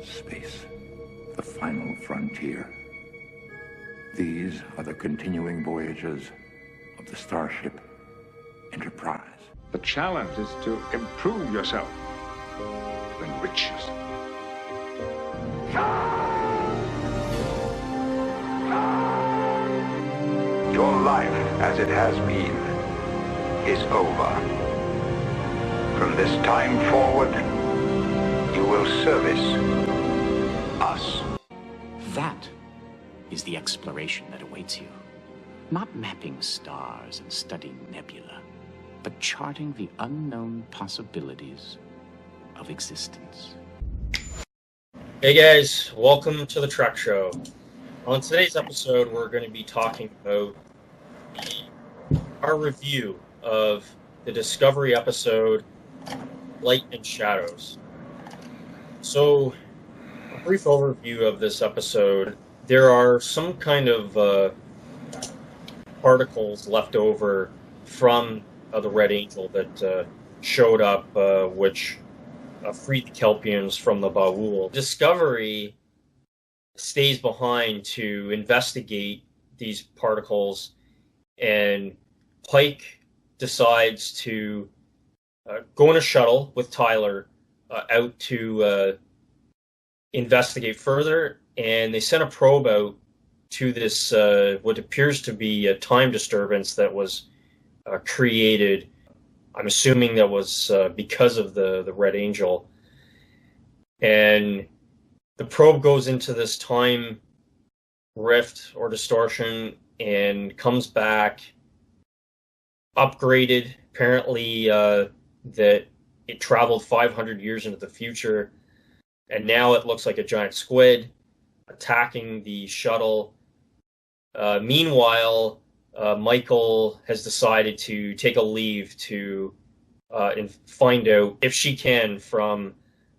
Space, the final frontier. These are the continuing voyages of the starship Enterprise. The challenge is to improve yourself, to enrich yourself. Your life, as it has been, is over. From this time forward, you will service us. That is the exploration that awaits you. Not mapping stars and studying nebula, but charting the unknown possibilities of existence. Hey guys, welcome to the Trek Show. On today's episode, we're going to be talking about our review of the Discovery episode, Light and Shadows. So, a brief overview of this episode. There are some kind of particles left over from the Red Angel that showed up, which freed the Kelpians from the Ba'ul. Discovery stays behind to investigate these particles, and Pike decides to go in a shuttle with Tyler out to investigate further, and they sent a probe out to this what appears to be a time disturbance that was created. I'm assuming that was because of the Red Angel. And the probe goes into this time rift or distortion and comes back upgraded. Apparently that it traveled 500 years into the future, and now it looks like a giant squid attacking the shuttle. Meanwhile, Micheal has decided to take a leave to and find out, if she can, from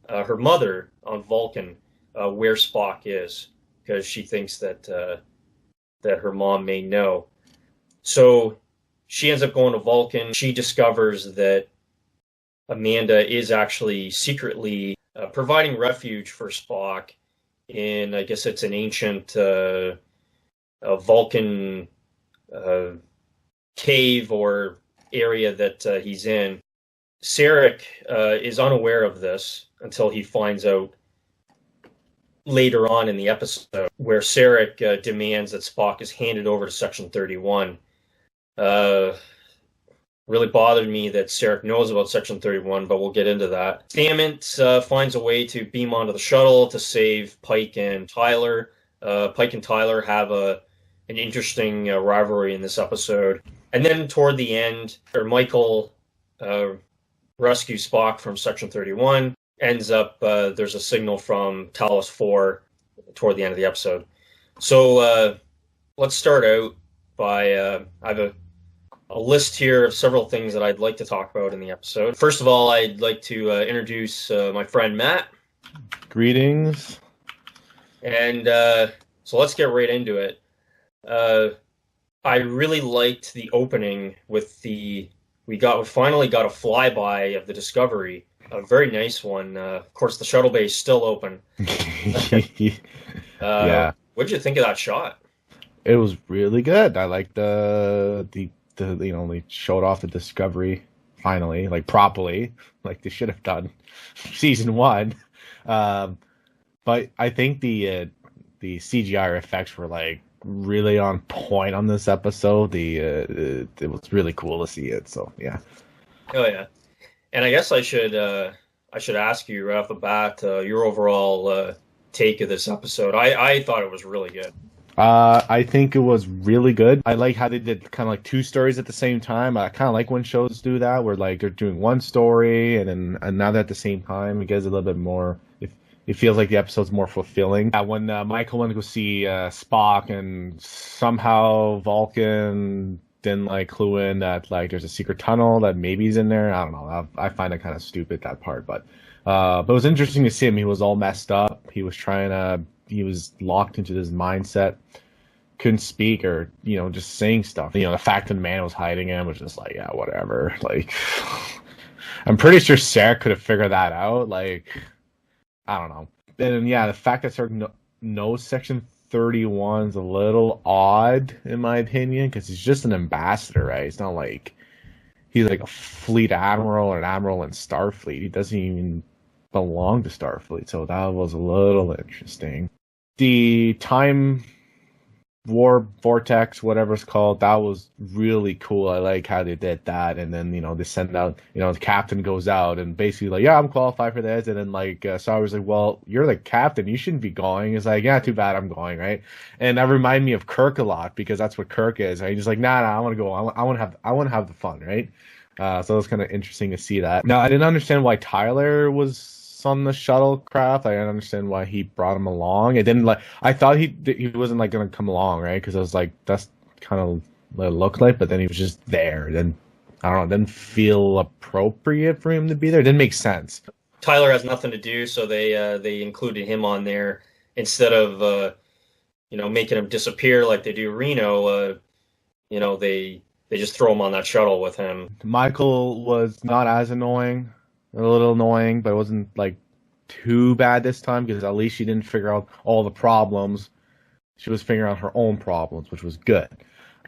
her mother on Vulcan where Spock is, because she thinks that that her mom may know. So she ends up going to Vulcan. She discovers that Amanda is actually secretly providing refuge for Spock in, I guess it's an ancient Vulcan cave or area that he's in. Sarek is unaware of this until he finds out later on in the episode, where Sarek demands that Spock is handed over to Section 31. Really bothered me that Sarek knows about Section 31, but we'll get into that. Stamets finds a way to beam onto the shuttle to save Pike and Tyler. Pike and Tyler have an interesting rivalry in this episode. And then toward the end, Micheal rescues Spock from Section 31. Ends up, there's a signal from Talos 4 toward the end of the episode. So let's start out by, I have a list here of several things that I'd like to talk about in the episode. First of all, I'd like to introduce my friend Matt. Greetings. And so let's get right into it. I really liked the opening with we finally got a flyby of the Discovery, a very nice one. Of course, the shuttle bay is still open. Yeah. What did you think of that shot? It was really good. I like the they showed off the Discovery finally, like properly, like they should have done season 1. But I think the CGI effects were like really on point on this episode. It was really cool to see it. So yeah. Oh yeah, and I guess I should ask you right off the bat your overall take of this episode. I thought it was really good. I think it was really good. I like how they did kind of like 2 stories at the same time. I kind of like when shows do that, where like they're doing one story and then another at the same time. It gives a little bit more. It feels like the episode's more fulfilling. When Micheal went to go see Spock, and somehow Vulcan didn't like clue in that like there's a secret tunnel that maybe is in there. I don't know. I find it kind of stupid, that part, but it was interesting to see him. He was all messed up. He was locked into this mindset, couldn't speak or, just saying stuff. The fact that the man was hiding him was just like, yeah, whatever. Like, I'm pretty sure Sarek could have figured that out. Like, I don't know. And yeah, the fact that Sarek knows Section 31 is a little odd, in my opinion, because he's just an ambassador, right? It's not like he's like a fleet admiral or an admiral in Starfleet. He doesn't even belong to Starfleet, so that was a little interesting. The time war vortex, whatever it's called, that was really cool. I like how they did that. And then, they send out, the captain goes out and basically like, yeah, I'm qualified for this. And then like, Sarek was like, well, you're the captain, you shouldn't be going. It's like, yeah, too bad, I'm going, right? And that reminded me of Kirk a lot, because that's what Kirk is, right? He's like, nah, I want to go. I want to have the fun, right? So it was kind of interesting to see that. Now, I didn't understand why Tyler was on the shuttlecraft. I didn't understand why he brought him along. It didn't I thought he wasn't like gonna come along, right? Because I was like, that's kind of what it looked like. But then he was just there. Then I don't know. It didn't feel appropriate for him to be there. It didn't make sense. Tyler has nothing to do, so they included him on there instead of making him disappear like they do Reno. They just throw him on that shuttle with him. Micheal was not as annoying. A little annoying, but it wasn't like too bad this time, because at least she didn't figure out all the problems. She was figuring out her own problems, which was good.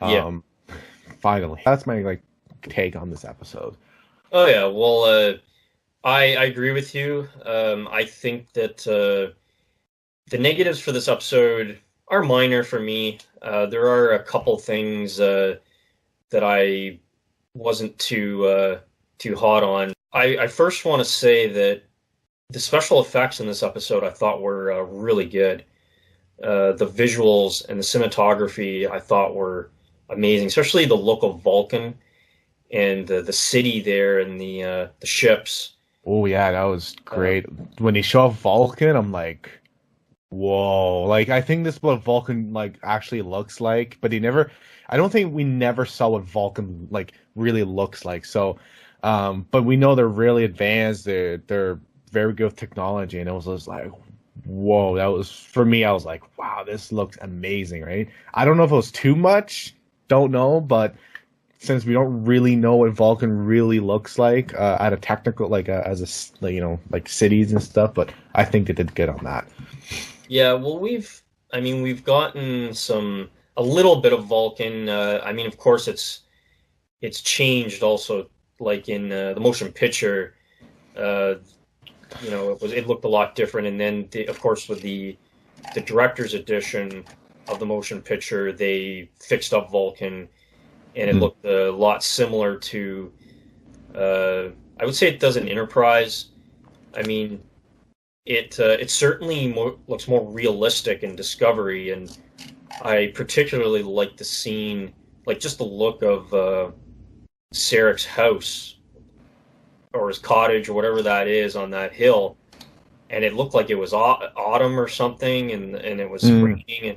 Yeah. Finally, that's my take on this episode. Oh yeah, well, I agree with you. I think that the negatives for this episode are minor for me. There are a couple things that I wasn't too hot on. I first want to say that the special effects in this episode I thought were really good. The visuals and the cinematography I thought were amazing, especially the look of Vulcan and the city there and the ships. Oh yeah, that was great. When they show off Vulcan, I'm like, whoa! Like, I think this is what Vulcan actually looks like, but I don't think we never saw what Vulcan really looks like. So. But we know they're really advanced. They're very good with technology, and it was just like, whoa! That was, for me, I was like, wow, this looks amazing, right? I don't know if it was too much, don't know, but since we don't really know what Vulcan really looks like at a technical, as a cities and stuff, but I think they did good on that. Yeah, well, we've gotten a little bit of Vulcan. Of course, it's changed also. Like in the motion picture, it looked a lot different, and then of course with the director's edition of the motion picture, they fixed up Vulcan, and it looked a lot similar to. I would say it does in Enterprise. It certainly looks more realistic in Discovery, and I particularly like the scene, just the look of. Sarek's house or his cottage or whatever that is on that hill, and it looked like it was autumn or something, and it was raining, and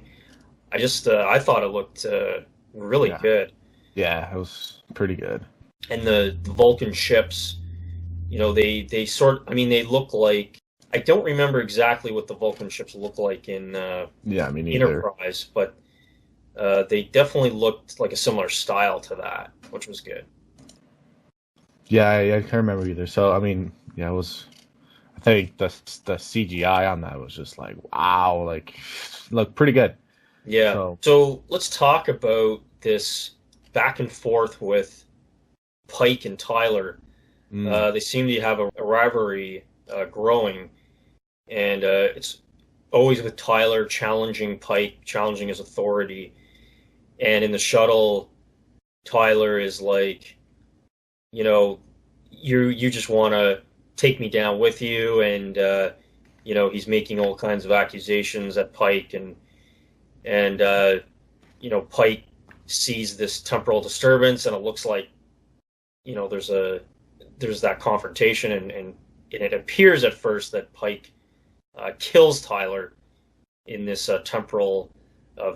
I thought it looked really good. Yeah, it was pretty good. And the Vulcan ships, they look like, I don't remember exactly what the Vulcan ships look like in Enterprise, but they definitely looked like a similar style to that, which was good. Yeah, I can't remember either. So, it was. I think the CGI on that was just like, wow, looked pretty good. Yeah. So let's talk about this back and forth with Pike and Tyler. They seem to have a rivalry growing, and it's always with Tyler challenging Pike, challenging his authority, and in the shuttle, Tyler is like, you just want to take me down with you, and he's making all kinds of accusations at Pike, and Pike sees this temporal disturbance, and it looks like there's that confrontation, and it appears at first that Pike kills Tyler in this temporal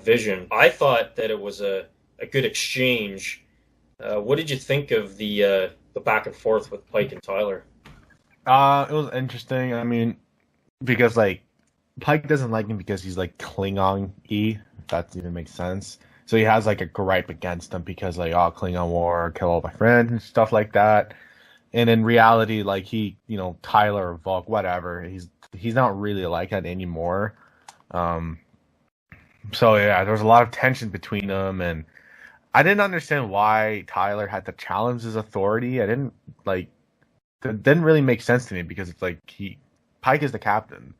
vision. I thought that it was a good exchange. What did you think of the back and forth with Pike and Tyler? It was interesting. Because Pike doesn't like him because he's Klingon-y, if that even makes sense. So he has a gripe against him because Klingon war, kill all my friends and stuff like that. And in reality, like Tyler or Volk, whatever, he's not really like that anymore. So yeah, there was a lot of tension between them, and I didn't understand why Tyler had to challenge his authority. It didn't really make sense to me because it's like Pike is the captain,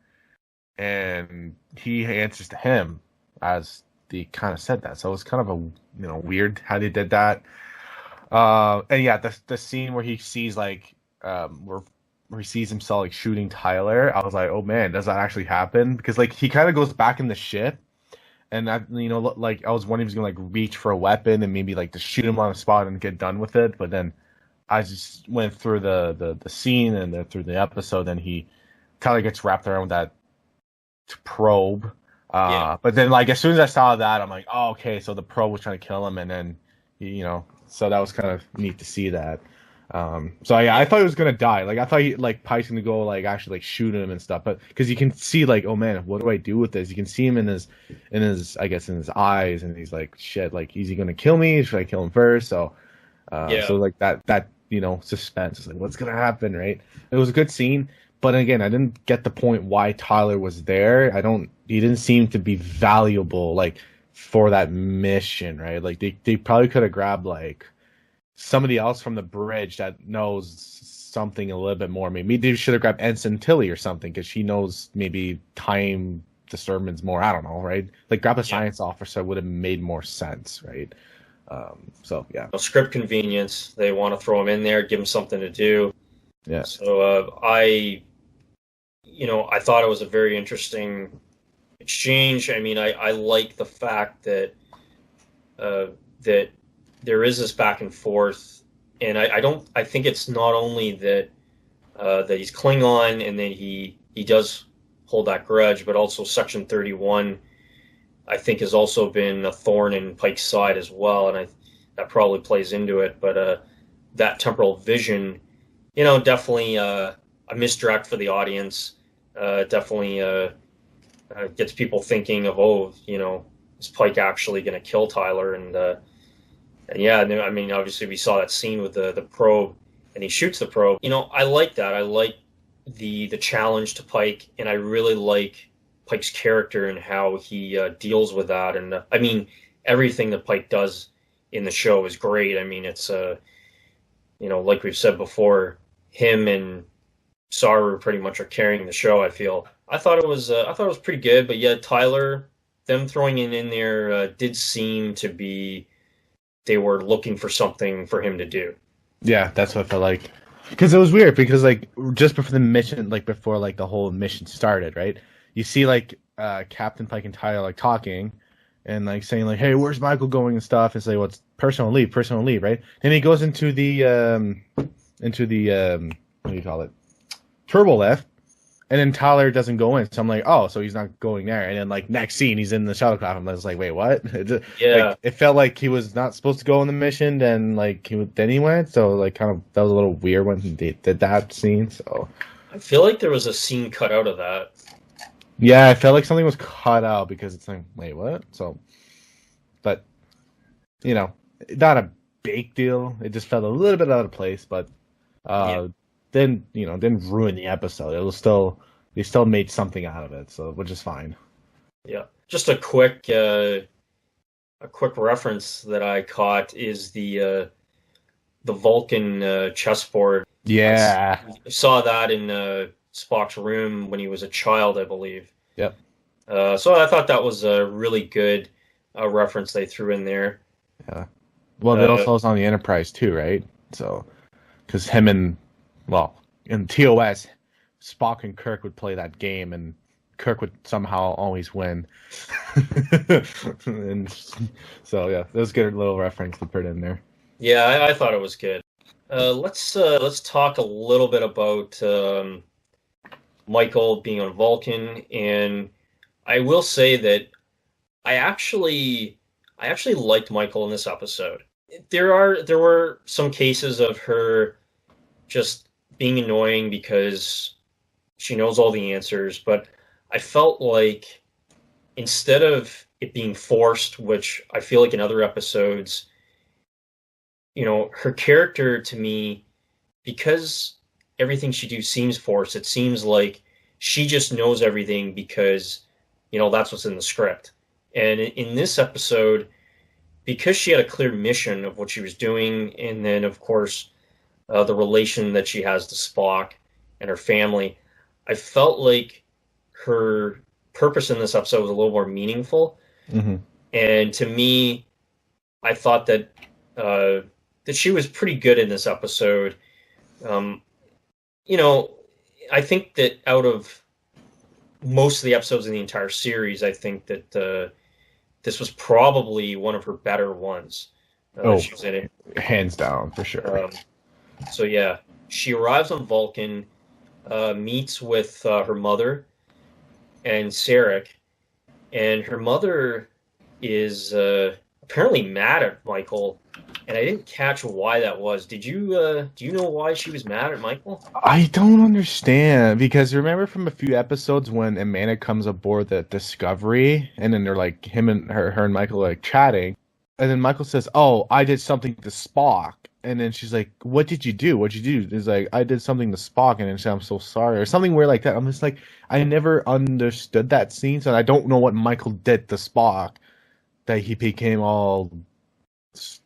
and he answers to him as they kind of said that. So it was kind of a weird how they did that. And yeah, the scene where he sees where he sees himself like shooting Tyler, I was like, oh man, does that actually happen? Because like he kind of goes back in the ship, and I was wondering if he was gonna like reach for a weapon and maybe like just shoot him on the spot and get done with it. But then I just went through the scene and then through the episode, and Tyler gets wrapped around with that probe. But then like as soon as I saw that, I'm like, oh okay, so the probe was trying to kill him, and then so that was kind of neat to see that. So yeah, I thought he was gonna die. Like I thought Pike's gonna go like actually like shoot him and stuff, but because you can see like, oh man, what do I do with this? You can see him in his I guess in his eyes, and he's like, shit, like is he gonna kill me? Should I kill him first? So so like that suspense is like, what's gonna happen, right? It was a good scene, but again, I didn't get the point why Tyler was there. He didn't seem to be valuable like for that mission, right? Like they probably could have grabbed like somebody else from the bridge that knows something a little bit more. Maybe they should have grabbed Ensign Tilly or something because she knows maybe time disturbance more. I don't know, right? Like grab a science officer would have made more sense, right? So yeah. Script convenience. They want to throw him in there, give him something to do. Yeah. So I thought it was a very interesting exchange. I mean, I like the fact that that there is this back and forth, and I think it's not only that that he's Klingon and that he does hold that grudge, but also Section 31, I think, has also been a thorn in Pike's side as well, and that probably plays into it. But that temporal vision, definitely a misdirect for the audience. Definitely gets people thinking of, is Pike actually going to kill Tyler? And yeah, I mean, obviously we saw that scene with the probe, and he shoots the probe. I like that. I like the challenge to Pike, and I really like Pike's character and how he deals with that. And I mean, everything that Pike does in the show is great. I mean, it's like we've said before, him and Saru pretty much are carrying the show. I feel. I thought it was pretty good, but yeah, Tyler, them throwing it in there did seem to be. They were looking for something for him to do. Yeah, that's what I felt like. Because it was weird, because like just before the mission, like before like the whole mission started, right? You see like Captain Pike and Tyler like talking and like saying like, "Hey, where's Michael going?" and stuff, and say, "Well, it's personal leave, right?" And he goes into the what do you call it? Turbo lift. And then Tyler doesn't go in, so I'm like, oh, so he's not going there. And then, like, next scene, he's in the shuttlecraft. I was like, wait, what? Yeah. It felt like he was not supposed to go on the mission, then he went. So, like, kind of, that was a little weird when he did that scene. So I feel like there was a scene cut out of that. Yeah, I felt like something was cut out because it's like, wait, what? So, but, not a big deal. It just felt a little bit out of place, but then didn't ruin the episode. It was still, they still made something out of it, so which is fine. Yeah, just a quick reference that I caught is the Vulcan chessboard. Yeah, I saw that in Spock's room when he was a child, I believe. Yep. So I thought that was a really good reference they threw in there. Yeah. Well, it also was on the Enterprise too, right? So, because him and in TOS, Spock and Kirk would play that game, and Kirk would somehow always win. And so, yeah, that was a good little reference to put in there. Yeah, I thought it was good. Let's talk a little bit about Micheal being on Vulcan, and I will say that I actually liked Micheal in this episode. There were some cases of her just being annoying because she knows all the answers, but I felt like instead of it being forced, which I feel like in other episodes, her character to me because everything she do seems forced, it seems like she just knows everything because, that's what's in the script. And in this episode, because she had a clear mission of what she was doing, and then, of course, the relation that she has to Spock and her family, I felt like her purpose in this episode was a little more meaningful. Mm-hmm. And to me, I thought that that she was pretty good in this episode. I think that out of most of the episodes in the entire series, I think that this was probably one of her better ones. She was in it. Hands down, for sure. So yeah, she arrives on Vulcan, meets with her mother and Sarek, and her mother is apparently mad at Micheal, and I didn't catch why that was. Did you do you know why she was mad at Micheal? I don't understand, because remember from a few episodes when Amanda comes aboard the Discovery, and then they're like her and Micheal are like chatting, and then Micheal says, "Oh, I did something to Spock," and then she's like, "What did you do? What'd you do?" It's like, "I did something to Spock," and then she said, "I'm so sorry," or something weird like that. I'm just like, I never understood that scene, so I don't know what Micheal did to Spock that he became all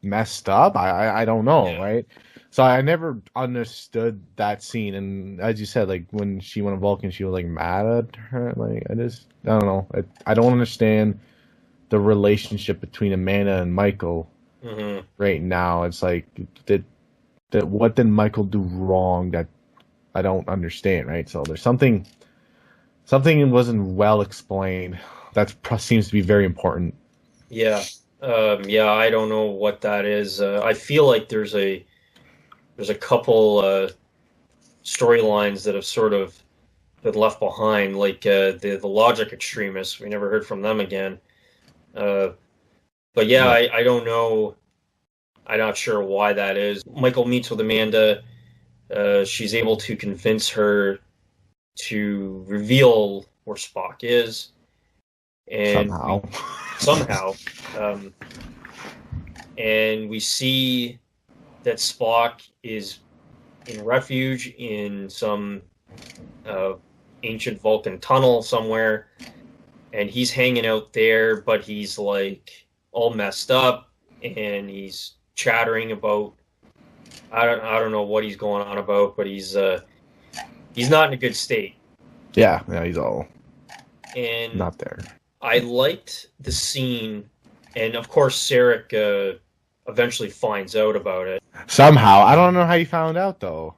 messed up. I don't know, Yeah. right? So I never understood that scene, and as you said, like when she went on Vulcan, she was like mad at her. Like I don't know. I don't understand the relationship between Amanda and Micheal right now. It's like what did Micheal do wrong that I don't understand, right? So there's something wasn't well explained. That seems to be very important. Yeah. I don't know what that is. I feel like there's a couple storylines that have sort of been left behind, like the logic extremists. We never heard from them again. But yeah, I don't know. I'm not sure why that is. Micheal meets with Amanda. She's able to convince her to reveal where Spock is. And somehow. And we see that Spock is in refuge in some ancient Vulcan tunnel somewhere, and he's hanging out there, but he's like all messed up, and he's chattering about I don't know what he's going on about, but he's not in a good state. Yeah, he's all and not there. I liked the scene, and of course Sarek eventually finds out about it. Somehow. I don't know how you found out, though.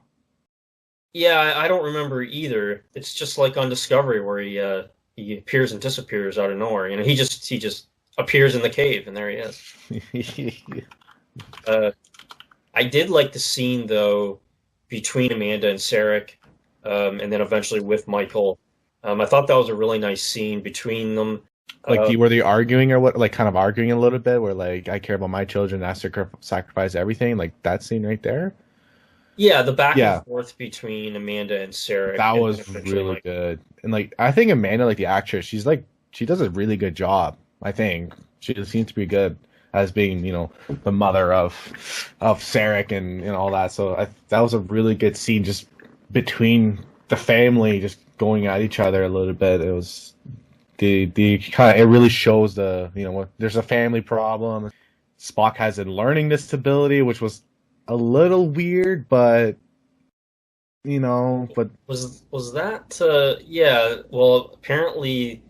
Yeah, I don't remember either. It's just like on Discovery where he appears and disappears out of nowhere. He just appears in the cave, and there he is. I did like the scene, though, between Amanda and Sarek, and then eventually with Micheal. I thought that was a really nice scene between them. Like, were they arguing or what? Like, kind of arguing a little bit, where like, I care about my children, I sacrifice everything. Like that scene right there. Yeah, the back and forth between Amanda and Sarek. That was really good. And like, I think Amanda, like the actress, she does a really good job. I think she seems to be good as being, the mother of Sarek and all that. So that was a really good scene, just between the family, just going at each other a little bit. It was the kind of, it really shows there's a family problem. Spock has a learning disability, which was a little weird, but was that yeah, well, apparently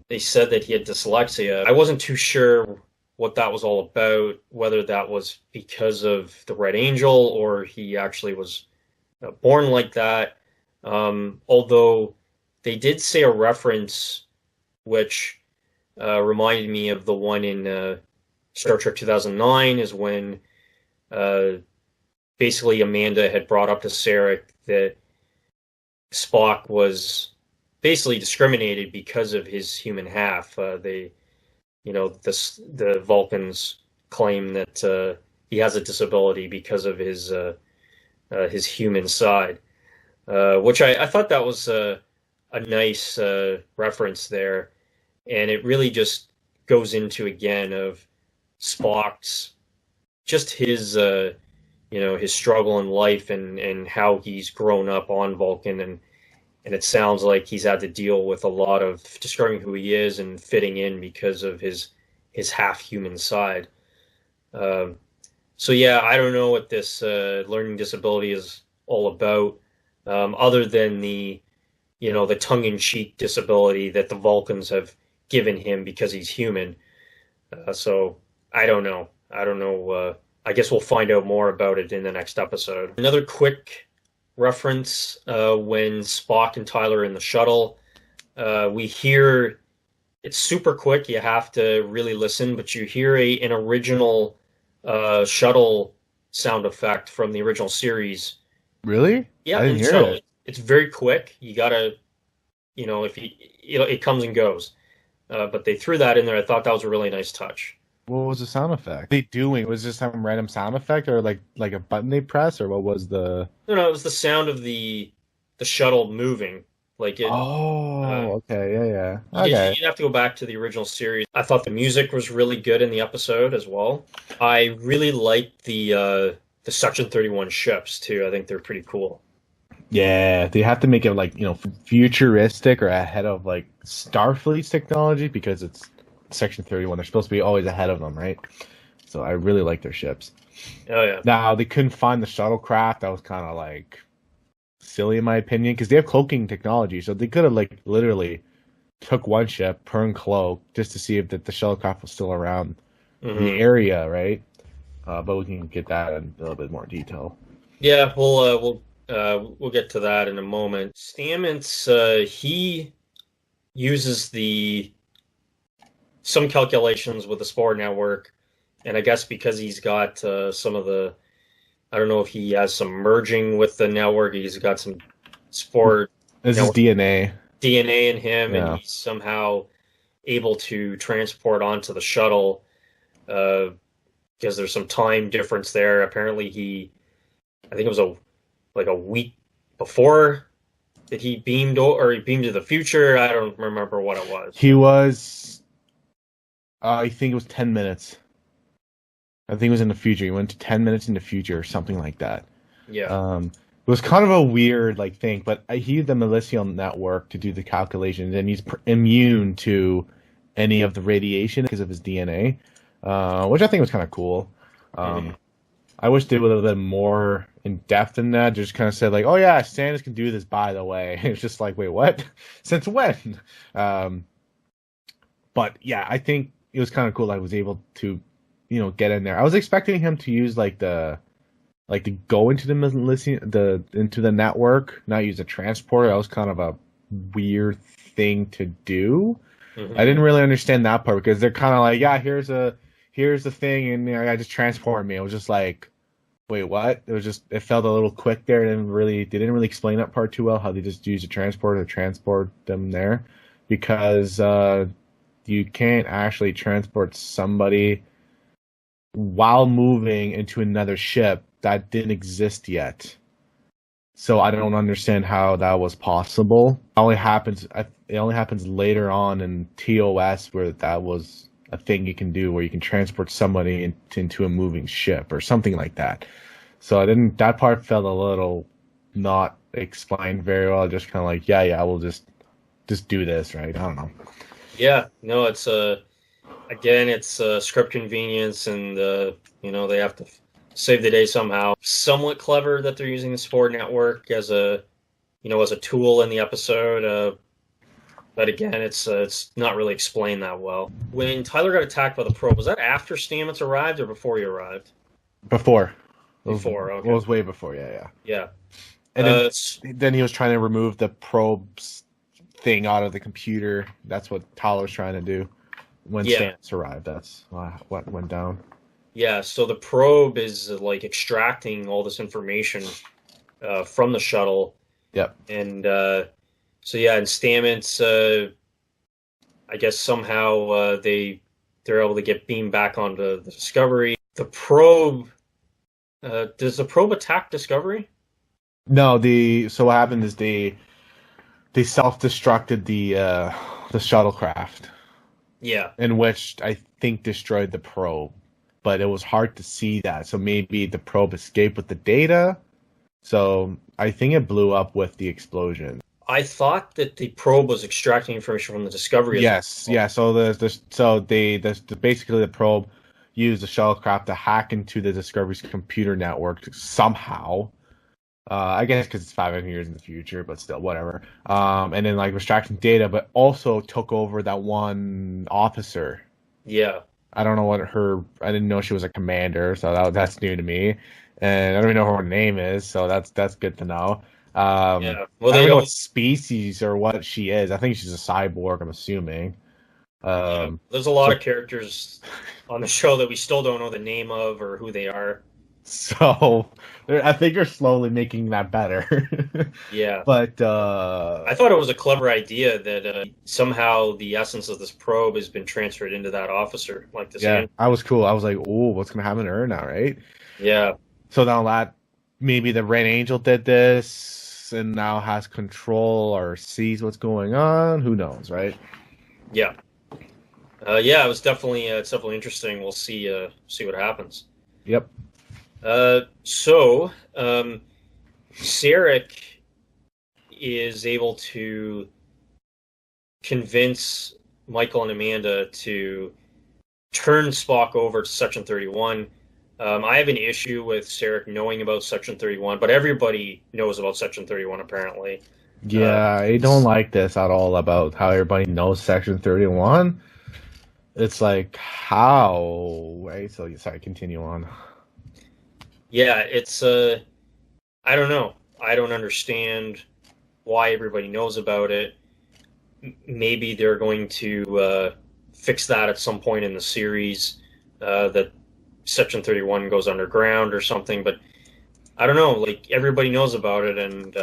they said that he had dyslexia. I wasn't too sure what that was all about, whether that was because of the Red Angel or he actually was born like that. Although they did say a reference which reminded me of the one in Star Trek 2009, is when basically Amanda had brought up to Sarek that Spock was basically discriminated because of his human half. The Vulcans claim that he has a disability because of his human side, which I thought that was a nice reference there, and it really just goes into again of Spock's just his his struggle in life and how he's grown up on Vulcan, and it sounds like he's had to deal with a lot of discovering who he is and fitting in because of his half-human side. So yeah, I don't know what this learning disability is all about, other than the tongue-in-cheek disability that the Vulcans have given him because he's human. So I don't know. I guess we'll find out more about it in the next episode. Another quick reference, when Spock and Tyler are in the shuttle, we hear, it's super quick, you have to really listen, but you hear an original shuttle sound effect from the original series. Really? Yeah, I didn't hear it. It's very quick. You gotta, if it comes and goes. But they threw that in there. I thought that was a really nice touch. What was the sound effect? They doing? Was this some random sound effect, or like a button they press, or what was the? No, it was the sound of the shuttle moving. Like it. Oh, okay, yeah. Okay. You'd have to go back to the original series. I thought the music was really good in the episode as well. I really liked the Section 31 ships too. I think they're pretty cool. Yeah, they have to make it like futuristic or ahead of like Starfleet's technology because it's Section 31. They're supposed to be always ahead of them, right? So I really like their ships. Oh yeah. Now they couldn't find the shuttlecraft. That was kind of like silly in my opinion because they have cloaking technology, so they could have like literally took one ship, put in cloak, just to see if the shuttlecraft was still around the area, right? But we can get that in a little bit more detail. Yeah, we'll get to that in a moment. Stamets, he uses some calculations with the Spore network, and I guess because he's got some of the, I don't know if he has some merging with the network. He's got some Spore. This is DNA in him, yeah. And he's somehow able to transport onto the shuttle because there's some time difference there. Apparently, I think it was a week before that he beamed to the future. I don't remember what it was. He was, I think it was 10 minutes. I think it was in the future. He went to 10 minutes in the future or something like that. Yeah. It was kind of a weird thing, but he used the Micheal network to do the calculations, and he's immune to any of the radiation because of his DNA, which I think was kind of cool. I wish they would have been more in depth in that. Just kind of said oh yeah, Stamets can do this. By the way, it's just like, wait, what? Since when? But yeah, I think it was kind of cool. I was able to, get in there. I was expecting him to use to go into into the network, not use a transporter. That was kind of a weird thing to do. I didn't really understand that part because they're kind of yeah, here's the thing, and I just transported me. It was just like, wait, what? It felt a little quick there. They didn't really explain that part too well, how they just use a transporter to transport them there, because you can't actually transport somebody while moving into another ship that didn't exist yet. So I don't understand how that was possible. It only happens later on in TOS where that was a thing you can do, where you can transport somebody into a moving ship or something like that. So that part felt a little not explained very well. Just kind of yeah, we'll just do this, right? I don't know. Yeah, no, it's again, it's script convenience, and they have to save the day somehow. Somewhat clever that they're using the Spore network as a tool in the episode. But again, it's not really explained that well. When Tyler got attacked by the probe, was that after Stamets arrived or before he arrived? Before. Before, okay. It was way before, yeah. Yeah. And then he was trying to remove the probe's thing out of the computer. That's what Tyler's trying to do when Stamets arrived. That's what went down. Yeah, so the probe is extracting all this information from the shuttle. Yep. And and Stamets, I guess somehow they're able to get beamed back onto the Discovery. The probe, does the probe attack Discovery? No, so what happened is they self-destructed the shuttlecraft. Yeah. In which I think destroyed the probe. but it was hard to see that. So maybe the probe escaped with the data. So I think it blew up with the explosion. I thought that the probe was extracting information from the Discovery. Yes, yeah. So basically the probe used the shuttlecraft to hack into the Discovery's computer network somehow. I guess because it's 500 years in the future, but still, whatever. And then like extracting data, but also took over that one officer. Yeah. I don't know what I didn't know she was a commander, so that's new to me. And I don't even know what her name is, so that's good to know. Yeah. Well, I don't know what species or what she is. I think she's a cyborg, I'm assuming. There's a lot of characters on the show that we still don't know the name of or who they are. So I think they're slowly making that better. Yeah. But I thought it was a clever idea that somehow the essence of this probe has been transferred into that officer. Like this. Yeah, I was cool. I was like, oh, what's going to happen to her now, right? Yeah. So now that maybe the Red Angel did this and now has control or sees what's going on. Who knows, right? Yeah. Yeah, it's definitely interesting. We'll see what happens. Yep. So Sarek is able to convince Michael and Amanda to turn Spock over to Section 31. I have an issue with Sarek knowing about Section 31, but everybody knows about Section 31 apparently. Yeah, I don't like this at all about how everybody knows Section 31. It's like, how? Right? So, sorry, continue on. Yeah, it's, I don't know. I don't understand why everybody knows about it. Maybe they're going to fix that at some point in the series, that Section 31 goes underground or something, but I don't know. Like, everybody knows about it, and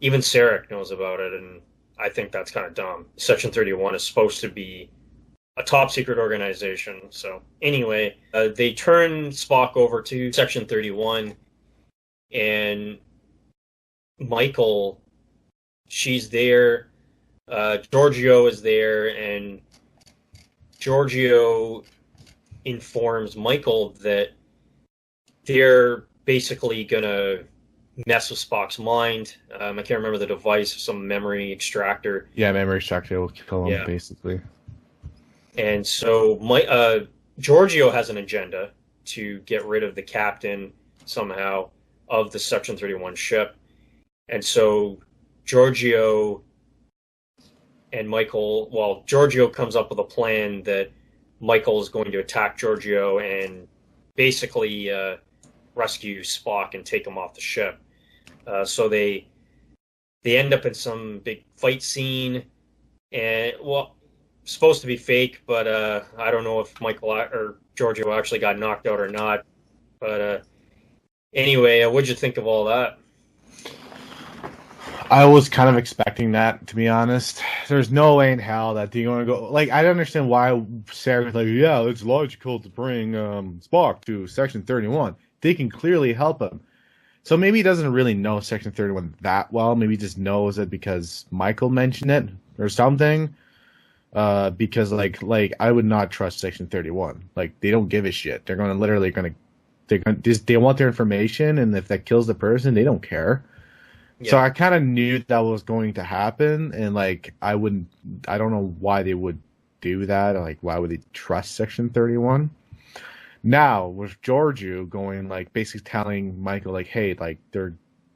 even Sarek knows about it, and I think that's kind of dumb. Section 31 is supposed to be a top secret organization. So anyway, they turn Spock over to Section 31, and Michael, she's there. Giorgio is there, and Giorgio informs Michael that they're basically gonna mess with Spock's mind. I can't remember the device, some memory extractor. Yeah, memory extractor will kill him, basically. And so Giorgio has an agenda to get rid of the captain somehow of the Section 31 ship. And so Giorgio and Michael, Giorgio comes up with a plan that Michael is going to attack Giorgio and basically rescue Spock and take him off the ship. So they end up in some big fight scene, and supposed to be fake, but I don't know if Michael or Giorgio actually got knocked out or not. But anyway, what'd you think of all that? I was kind of expecting that, to be honest. There's no way in hell that they're going to go... Like, I don't understand why Sarah was like, yeah, it's logical to bring Spock to Section 31. They can clearly help him. So maybe he doesn't really know Section 31 that well. Maybe he just knows it because Michael mentioned it or something. Because like I would not trust Section 31. Like, they don't give a shit. They're going to they want their information, and if that kills the person, they don't care. Yeah. So I kind of knew that was going to happen, and like I don't know why they would do that. Like, why would they trust Section 31? Now with Giorgio going, like, basically telling Michael, like, hey, like,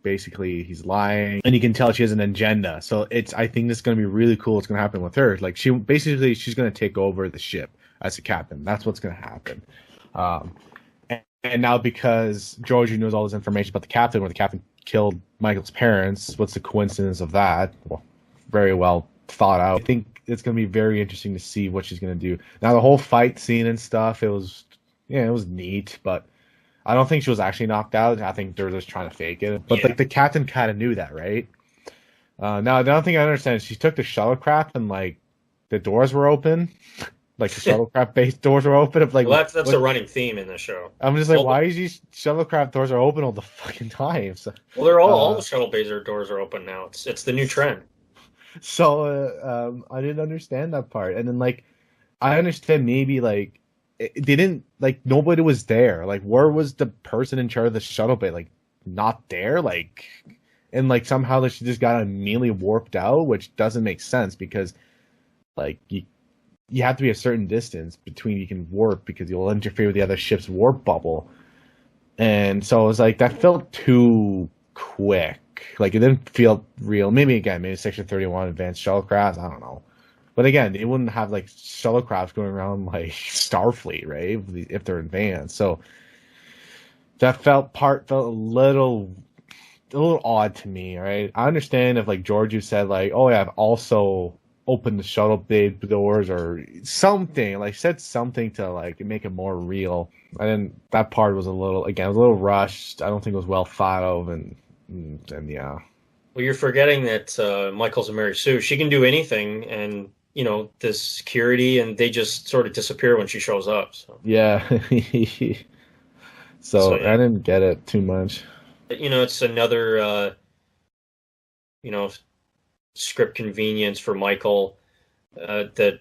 he's lying, and you can tell she has an agenda. So I think this is going to be really cool. What's going to happen with her? Like, she's going to take over the ship as a captain. That's what's going to happen. And now because Giorgio knows all this information about the captain, where the captain killed Michael's parents, what's the coincidence of that? Well, very well thought out. I think it's going to be very interesting to see what she's going to do. Now, the whole fight scene and stuff, it was neat, but I don't think she was actually knocked out. I think they're just trying to fake it. But like, the captain kind of knew that, right? Now, the other thing I understand is she took the shuttlecraft and like the doors were open. Like, the shuttlecraft base doors were open. Like, well, that's a running theme in the show. I'm just like, why is these shuttlecraft doors are open all the fucking time? So, well, they're all the shuttle base doors are open now. It's the new trend. So I didn't understand that part. And then, like, I understand maybe, like, they didn't, like, nobody was there. Like, where was the person in charge of the shuttle bay? Like, not there? Like, and, like, somehow she just got immediately warped out, which doesn't make sense because, like, you have to be a certain distance between you can warp because you'll interfere with the other ship's warp bubble. And so it was like, that felt too quick. Like, it didn't feel real. Maybe Section 31 advanced shuttlecrafts, I don't know. But again, they wouldn't have, like, shuttlecrafts going around like Starfleet, right? If they're advanced. So that felt a little odd to me, right? I understand if, like, Georgiou said, like, oh yeah, I've also opened the shuttle bay doors or something, like, said something to, like, make it more real. And that part was a little rushed. I don't think it was well thought of, and yeah. Well, you're forgetting that Michael's a Mary Sue. She can do anything, and the security, and they just sort of disappear when she shows up. So. Yeah. so yeah. I didn't get it too much. It's another, script convenience for Michael that,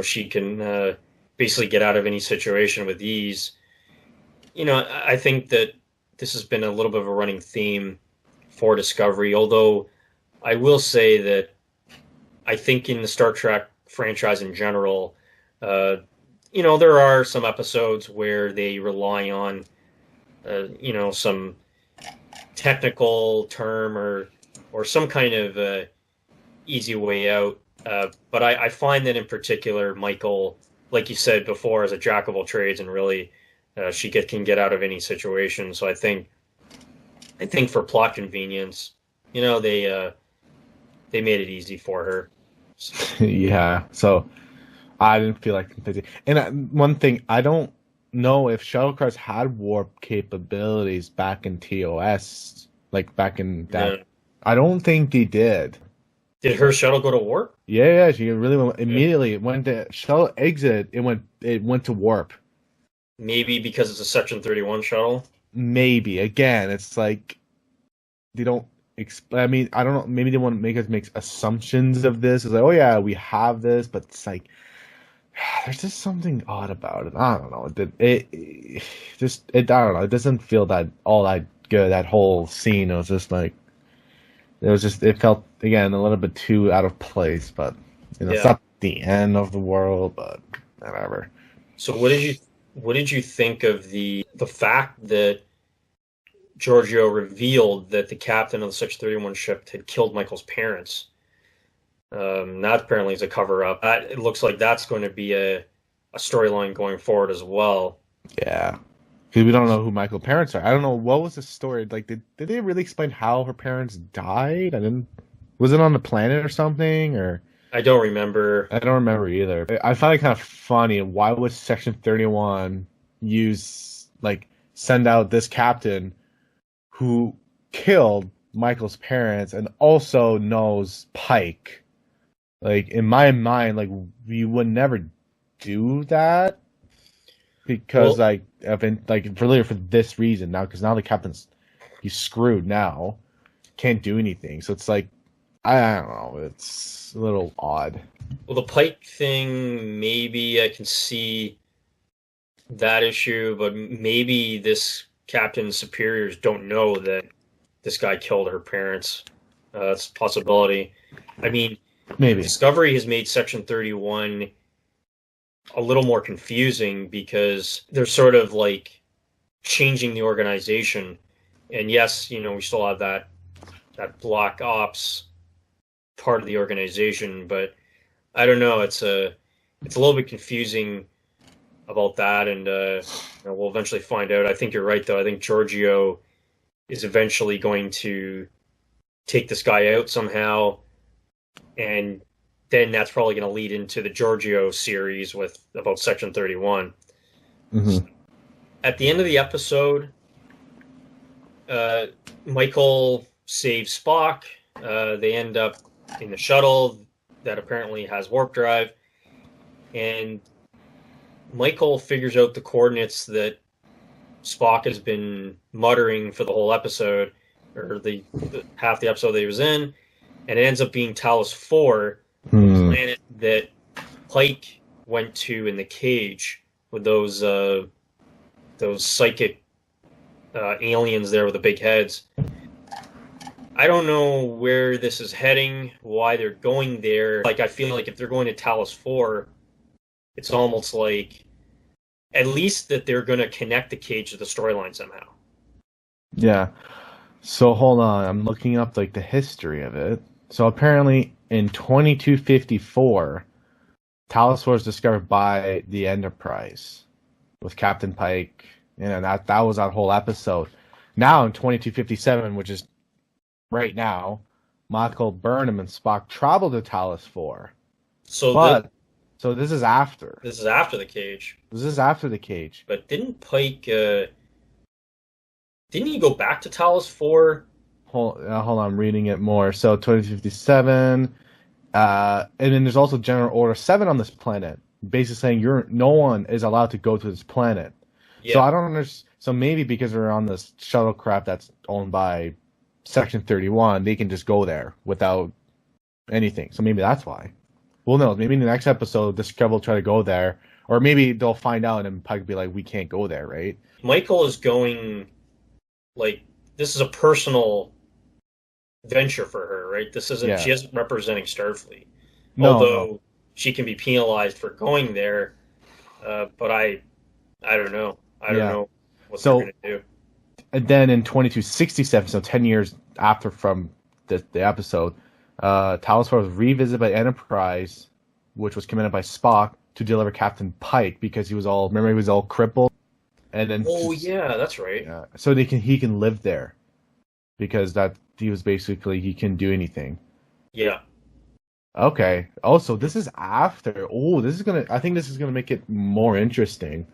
she can basically get out of any situation with ease. I think that this has been a little bit of a running theme for Discovery, although I will say that I think in the Star Trek franchise in general, there are some episodes where they rely on, some technical term or some kind of easy way out. But I find that in particular, Michael, like you said before, is a jack of all trades, and really she can get out of any situation. So I think for plot convenience, they made it easy for her. So. Yeah, so I didn't feel like completely. And one thing, I don't know if shuttlecrafts had warp capabilities back in TOS, like back in that. Yeah. I don't think they did. Did her shuttle go to warp? Yeah, she really went, immediately when the shuttle exited, it went to warp. Maybe because it's a Section 31 shuttle. Maybe. Again, it's like they don't. I mean, I don't know. Maybe they want to make us make assumptions of this. It's like, oh yeah, we have this, but it's like there's just something odd about it. I don't know. I don't know. It doesn't feel that all that good. That whole scene was just like it felt again a little bit too out of place. But it's not the end of the world. But whatever. So what did you think of the fact that Georgiou revealed that the captain of the Section 31 ship had killed Michael's parents? That apparently is a cover-up. It looks like that's going to be a storyline going forward as well. Yeah. Because we don't know who Michael's parents are. I don't know, what was the story? Like, did they really explain how her parents died? Was it on the planet or something? Or I don't remember. I don't remember either. I find it kind of funny. Why would Section 31 send out this captain who killed Michael's parents and also knows Pike? Like, in my mind, like, we would never do that because, for this reason now, because now the captain's, he's screwed now, can't do anything. So it's like, I don't know, it's a little odd. Well, the Pike thing, maybe I can see that issue, but maybe this captain's superiors don't know that this guy killed her parents. That's a possibility. I mean, maybe Discovery has made Section 31 a little more confusing because they're sort of like changing the organization. And yes, we still have that Black Ops part of the organization, but I don't know. It's a little bit confusing about that, and we'll eventually find out. I think you're right, though. I think Georgiou is eventually going to take this guy out somehow, and then that's probably going to lead into the Georgiou series about Section 31. Mm-hmm. At the end of the episode, Michael saves Spock. They end up in the shuttle that apparently has warp drive, and Michael figures out the coordinates that Spock has been muttering for the whole episode, or the half the episode that he was in, and it ends up being Talos 4, the planet that Pike went to in the cage. with those psychic aliens there with the big heads. I don't know where this is heading, why they're going there. Like, I feel like if they're going to Talos 4, it's almost like at least that they're going to connect the Cage to the storyline somehow. Yeah. So hold on, I'm looking up like the history of it. So apparently in 2254, Talos was discovered by the Enterprise with Captain Pike, and that was that whole episode. Now in 2257, which is right now, Michael Burnham and Spock travel to Talos 4. So this is after. This is after the Cage. This is after the Cage. But didn't Pike? Didn't he go back to Talos 4? Hold on, I'm reading it more. So 2057, and then there's also General Order 7 on this planet, basically saying no one is allowed to go to this planet. Yeah. So I don't understand. So maybe because we're on this shuttlecraft that's owned by Section 31, they can just go there without anything. So maybe that's why. Well, no, maybe in the next episode, Discovery will try to go there, or maybe they'll find out and Pike will be like, we can't go there, right? Micheal is going, like, this is a personal venture for her, right? This isn't, she isn't representing Starfleet. No, although she can be penalized for going there, but I don't know. I don't know what they're going to do. And then in 2267, so 10 years after from the episode, Talos was revisited by Enterprise, which was commanded by Spock, to deliver Captain Pike because he was all crippled. And then that's right. So he can live there because he was basically he can do anything. Yeah. Okay. Also, this is after. I think this is gonna make it more interesting.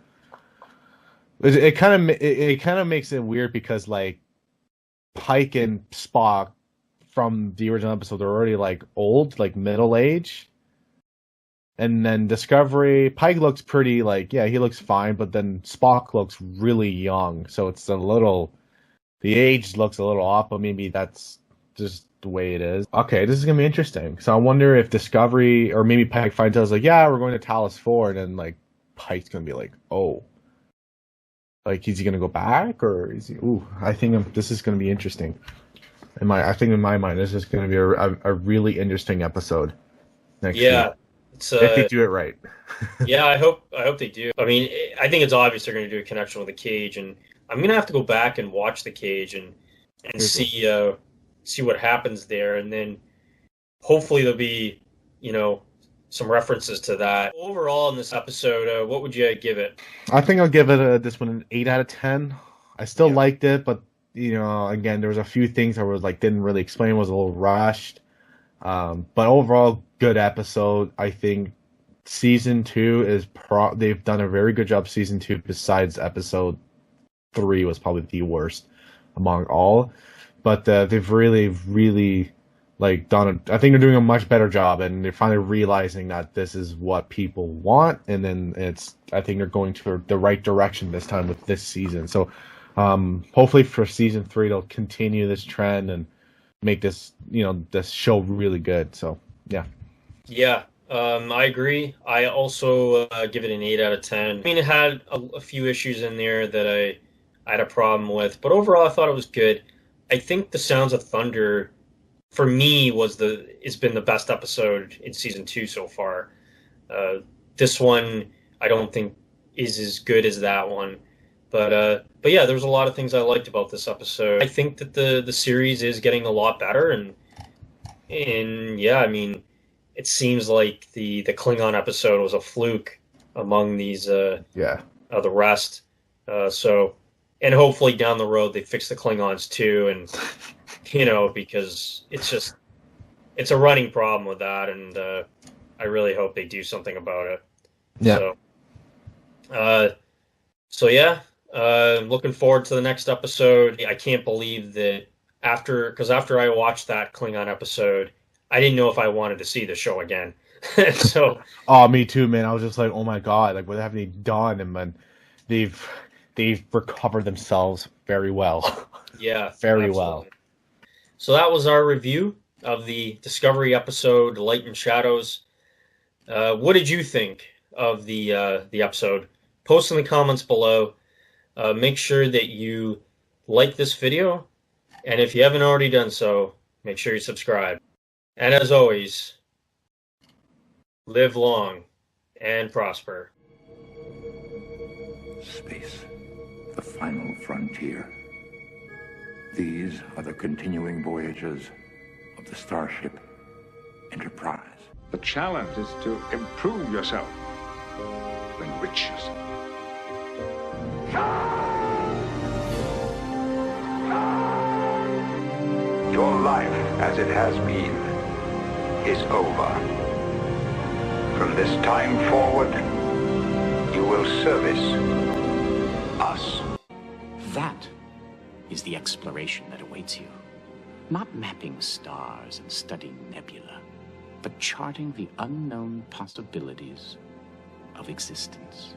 It kind of makes it weird because like Pike and Spock from the original episode are already like old, like middle age. And then Discovery, Pike looks pretty like, he looks fine, but then Spock looks really young. So it's the age looks a little off, but maybe that's just the way it is. Okay, this is going to be interesting. So I wonder if Discovery, or maybe Pike finds out, like, we're going to Talos 4, and then like Pike's going to be like, oh. Like, is he going to go back, or is he, I think this is going to be interesting. I think in my mind, this is going to be a really interesting episode next week. If they do it right. I hope they do. I mean, I think it's obvious they're going to do a connection with the Cage, and I'm going to have to go back and watch the Cage and see what happens there, and then hopefully there'll be some references to that. Overall, in this episode, what would you give it? I think I'll give it this one an 8 out of 10. I still liked it, but again, there was a few things I was like didn't really explain, was a little rushed. But overall, good episode. I think season 2 is they've done a very good job. Season 2, besides episode 3, was probably the worst among all. But they've really, really like done. I think they're doing a much better job, and they're finally realizing that this is what people want. And then I think they're going to the right direction this time with this season. So hopefully for season 3, they'll continue this trend and make this this show really good. So I agree. I also give it an 8 out of 10. I mean, it had a few issues in there that I had a problem with, but overall I thought it was good. I think the Sounds of Thunder for me it's been the best episode in season 2 so far. This one I don't think is as good as that one, but yeah, there's a lot of things I liked about this episode. I think that the series is getting a lot better, and I mean, it seems like the Klingon episode was a fluke among these the rest. And hopefully down the road they fix the Klingons too, and because it's a running problem with that, and I really hope they do something about it. Looking forward to the next episode. I can't believe that after I watched that Klingon episode, I didn't know if I wanted to see the show again. So, me too, man. I was just like, oh my god, like what have they done? And then they've recovered themselves very well. Yeah, very well. So that was our review of the Discovery episode, Light and Shadows. What did you think of the episode? post in the comments below. Make sure that you like this video, and if you haven't already done so, make sure you subscribe. And as always, live long and prosper. Space, the final frontier. These are the continuing voyages of the starship Enterprise. The challenge is to improve yourself, to enrich yourself. Your life, as it has been, is over. From this time forward, you will service us. That is the exploration that awaits you. Not mapping stars and studying nebula, but charting the unknown possibilities of existence.